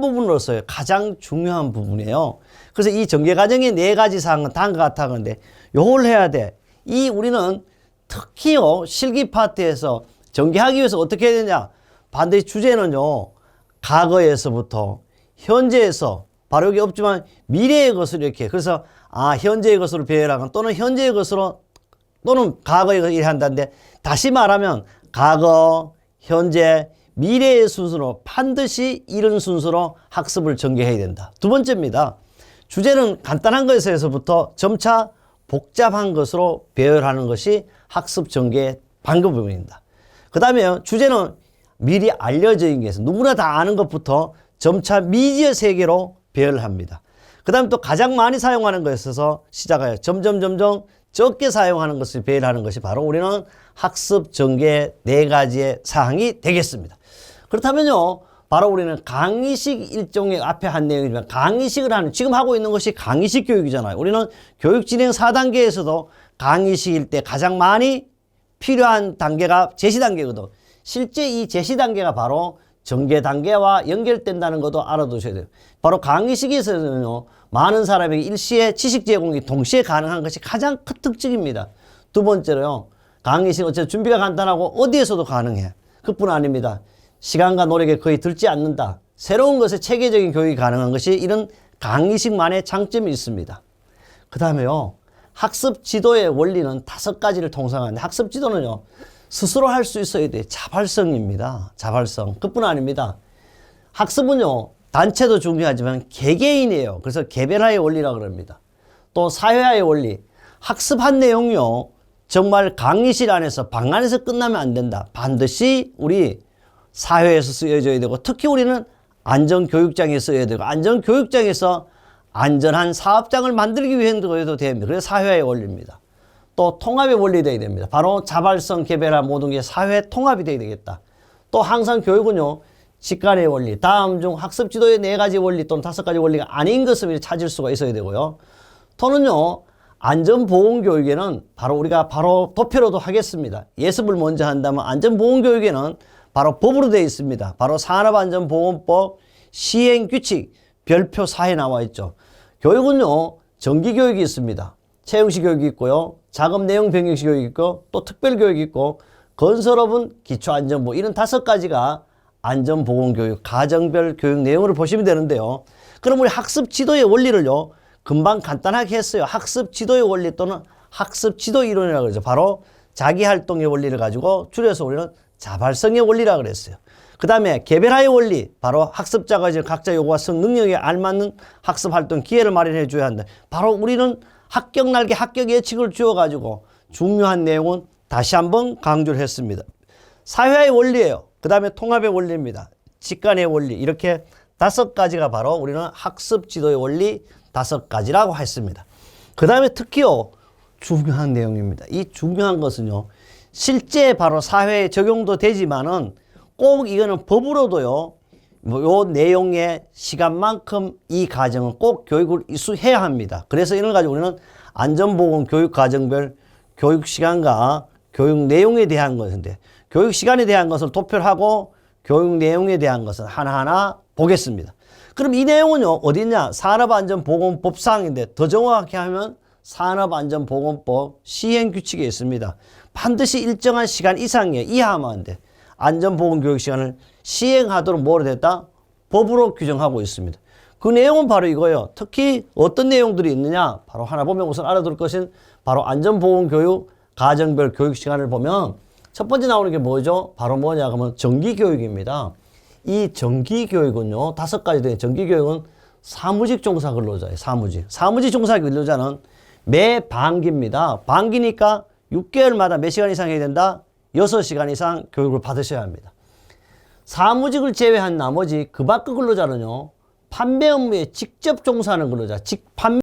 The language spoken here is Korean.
부분으로서의 가장 중요한 부분이에요. 그래서 이 전개과정의 4가지 사항은 다음과 같아 하는데 요걸 해야 돼. 이 우리는 특히요 실기 파트에서 전개하기 위해서 어떻게 해야 되냐. 반드시 주제는요 과거에서부터 현재에서 바로 여기 없지만 미래의 것을 이렇게 그래서 현재의 것으로 배열하건 또는 현재의 것으로 또는 과거의 것을 이렇게 한다는데 다시 말하면 과거, 현재, 미래의 순서로 반드시 이런 순서로 학습을 전개해야 된다. 두 번째입니다. 주제는 간단한 것에서부터 점차 복잡한 것으로 배열하는 것이 학습 전개의 방법입니다. 그 다음에 주제는 미리 알려져 있는 것에서 누구나 다 아는 것부터 점차 미지의 세계로 배열합니다. 그 다음에 또 가장 많이 사용하는 것에 있어서 시작하여 점점 적게 사용하는 것을 배열하는 것이 바로 우리는 학습 전개의 4가지의 사항이 되겠습니다. 그렇다면요 바로 우리는 강의식 일종의 앞에 한 내용이지만 강의식을 하는 지금 하고 있는 것이 강의식 교육이잖아요. 우리는 교육 진행 4단계에서도 강의식일 때 가장 많이 필요한 단계가 제시 단계거든. 실제 이 제시 단계가 바로 전개 단계와 연결된다는 것도 알아두셔야 돼요. 바로 강의식에서는요 많은 사람에게 일시에 지식 제공이 동시에 가능한 것이 가장 큰 특징입니다. 두 번째로요 강의식 어쨌든 준비가 간단하고 어디에서도 가능해. 그뿐 아닙니다. 시간과 노력에 거의 들지 않는다. 새로운 것에 체계적인 교육이 가능한 것이 이런 강의식만의 장점이 있습니다. 그 다음에요 학습 지도의 원리는 5가지를 통상하는데 학습 지도는요 스스로 할 수 있어야 돼. 자발성입니다. 자발성. 그뿐 아닙니다. 학습은요 단체도 중요하지만 개개인이에요. 그래서 개별화의 원리라고 그럽니다. 또 사회화의 원리. 학습한 내용이요 정말 강의실 안에서 방 안에서 끝나면 안 된다. 반드시 우리 사회에서 쓰여져야 되고 특히 우리는 안전교육장에 써야 되고 안전교육장에서 안전한 사업장을 만들기 위해서도 해도 됩니다. 그래서 사회화의 원리입니다. 또 통합의 원리 되어야 됩니다. 바로 자발성, 개별화 모든 게 사회 통합이 되어야 되겠다. 또 항상 교육은요 직관의 원리, 다음 중 학습 지도의 4가지 원리 또는 5가지 원리가 아닌 것을 찾을 수가 있어야 되고요. 또는요 안전보건교육에는 바로 우리가 바로 도표로도 하겠습니다. 예습을 먼저 한다면 안전보건교육에는 바로 법으로 되어 있습니다. 바로 산업안전보건법 시행규칙 별표 4에 나와 있죠. 교육은요 정기교육이 있습니다. 채용식 교육이 있고요. 작업 내용 변경식 교육이 있고 또 특별교육이 있고 건설업은 기초안전보 이런 5가지가 안전보건교육 가정별 교육 내용을 보시면 되는데요. 그럼 우리 학습 지도의 원리를요 금방 간단하게 했어요. 학습 지도의 원리 또는 학습 지도 이론이라고 그러죠. 바로 자기활동의 원리를 가지고 줄여서 우리는 자발성의 원리라고 그랬어요. 그 다음에 개별화의 원리, 바로 학습자가 이제 각자 요구와 성 능력에 알맞는 학습활동 기회를 마련해 줘야 한다. 바로 우리는 합격 날개, 합격 예측을 주어가지고 중요한 내용은 다시 한번 강조를 했습니다. 사회화의 원리예요. 그 다음에 통합의 원리입니다. 직관의 원리. 이렇게 5가지가 바로 우리는 학습 지도의 원리 5가지라고 했습니다. 그 다음에 특히요 중요한 내용입니다. 이 중요한 것은요 실제 바로 사회에 적용도 되지만은 꼭 이거는 법으로도요 요 내용의 시간만큼 이 과정은 꼭 교육을 이수해야 합니다. 그래서 이걸 가지고 우리는 안전보건 교육 과정별 교육 시간과 교육 내용에 대한 것인데 교육 시간에 대한 것을 도표를 하고 교육 내용에 대한 것은 하나하나 보겠습니다. 그럼 이 내용은요 어디 있냐? 산업안전보건법상인데 더 정확하게 하면 산업안전보건법 시행규칙에 있습니다. 반드시 일정한 시간 이상에 이하하면 안 돼. 안전보건교육 시간을 시행하도록 뭐로 됐다? 법으로 규정하고 있습니다. 그 내용은 바로 이거예요. 특히 어떤 내용들이 있느냐? 바로 하나 보면 우선 알아둘 것은 바로 안전보건교육 가정별 교육 시간을 보면 첫 번째 나오는 게 뭐죠? 바로 뭐냐 그러면 정기교육입니다. 이 정기교육은요 5가지 되는 정기교육은 사무직 종사 근로자예요. 사무직 종사 근로자는 매 반기입니다. 반기니까 6개월마다 몇 시간 이상 해야 된다? 6시간 이상 교육을 받으셔야 합니다. 사무직을 제외한 나머지 그 밖의 근로자는요 판매 업무에 직접 종사하는 근로자, 판매